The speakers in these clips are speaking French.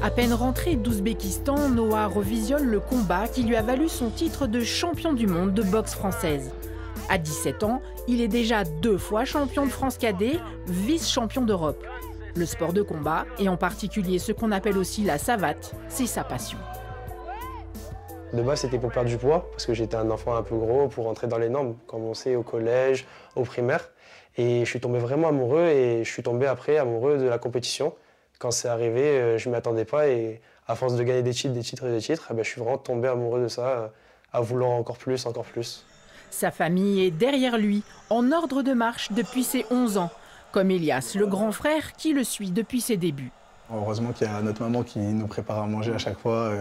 À peine rentré d'Ouzbékistan, Noah revisionne le combat qui lui a valu son titre de champion du monde de boxe française. À 17 ans, il est déjà 2 fois champion de France cadet, vice-champion d'Europe. Le sport de combat, et en particulier ce qu'on appelle aussi la savate, c'est sa passion. De base, c'était pour perdre du poids, parce que j'étais un enfant un peu gros, pour entrer dans les normes, comme on sait au collège, au primaire. Et je suis tombé vraiment amoureux, et je suis tombé après amoureux de la compétition. Quand c'est arrivé, je ne m'y attendais pas, et à force de gagner des titres, je suis vraiment tombé amoureux de ça, à vouloir encore plus, encore plus. Sa famille est derrière lui, en ordre de marche depuis ses 11 ans, comme Elias, le grand frère qui le suit depuis ses débuts. Heureusement qu'il y a notre maman qui nous prépare à manger à chaque fois,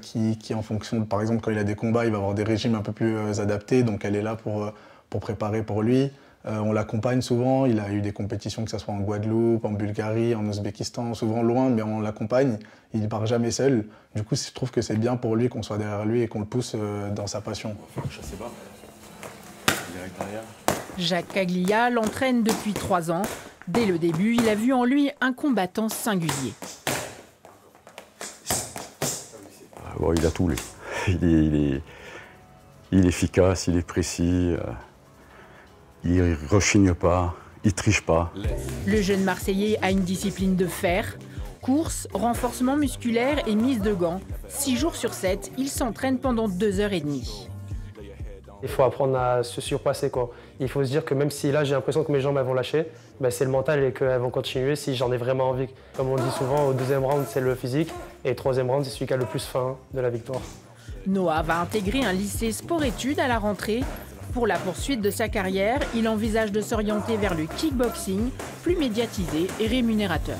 qui en fonction, par exemple, quand il a des combats, il va avoir des régimes un peu plus adaptés, donc elle est là pour préparer pour lui. On l'accompagne souvent, il a eu des compétitions, que ce soit en Guadeloupe, en Bulgarie, en Ouzbékistan, souvent loin, mais on l'accompagne, il ne part jamais seul. Du coup, je trouve que c'est bien pour lui qu'on soit derrière lui et qu'on le pousse dans sa passion. Je sais pas. Direct derrière. Jacques Caglia l'entraîne depuis 3 ans. Dès le début, il a vu en lui un combattant singulier. Bon, il a tout, lui. Il est efficace, il est précis, il ne rechigne pas, il ne triche pas. Le jeune Marseillais a une discipline de fer. Course, renforcement musculaire et mise de gants. 6 jours sur 7, il s'entraîne pendant 2h30. Il faut apprendre à se surpasser, quoi. Il faut se dire que même si là j'ai l'impression que mes jambes elles vont lâcher, ben c'est le mental et qu'elles vont continuer si j'en ai vraiment envie. Comme on dit souvent, au 2e round c'est le physique et au 3e round c'est celui qui a le plus faim de la victoire. Noah va intégrer un lycée sport-études à la rentrée. Pour la poursuite de sa carrière, il envisage de s'orienter vers le kickboxing, plus médiatisé et rémunérateur.